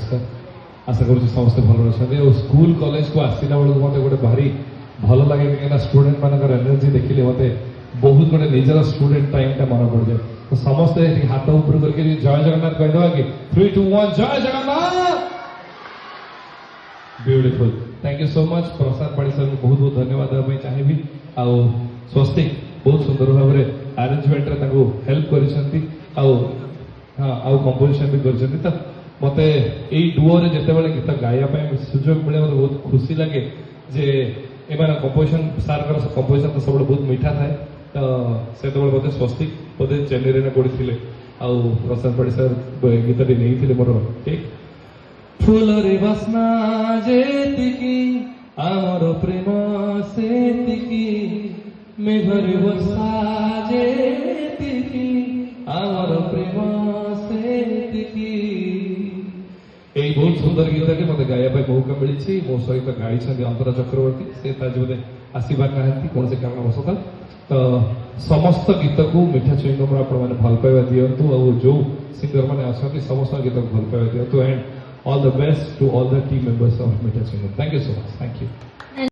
नमस्कार आशा करूँ समस्ते भल अच्छा स्कूल कॉलेज को आसला बेलू मत गोटे भारी भल लगे कहीं स्टूडेंट मानकर एनर्जी देखिले मत बहुत गोटे निजर स्टूडेंट टाइम टा मन पड़ जाए तो समस्ते हाथ ऊपर करके जय जगन्नाथ कहीदेवा कि 3, 2, 1 जय Jagannath beautiful thank you so much Prasad Padi sir बहुत बहुत धन्यवाद देवाई चाहिए आउ स्वस्तिक बहुत सुंदर भाव में आरेंजमेंट हेल्प कर हाँ आउ कंपोजिशन भी कर मत यही डुओरे जिते गीत गाइबा सुजोग मिले मतलब बहुत खुशी लगे जे एम कंपोजिशन सार कंपोजिशन तो सब बहुत मीठा थाए तो से बोधे स्वस्तिक बोधे चेन्नई में पड़ी आउ प्रसाद पाड़ी सर गीतटी नहीं मोर ठीक फूल रे बास्ना जेतिकी आमर प्रेम सेतिकी मेघरे वर्षा जेतिकी आमर प्रेम सेतिकी यही बहुत सुंदर गीत के मत गाइबा मौका मिली मो सहित गाई अंतरा चक्रवर्ती से बोधे आसवा ना कौन से कारण वशत तो समस्त गीत को मीठा चुईंगम आपने भल पाइबा दिंतु और जो सिंगर मैंने अच्छा समस्त गीत को भल पाइबा दिंतु and all the best to all the team members of Mitha chewing gum thank you so much thank you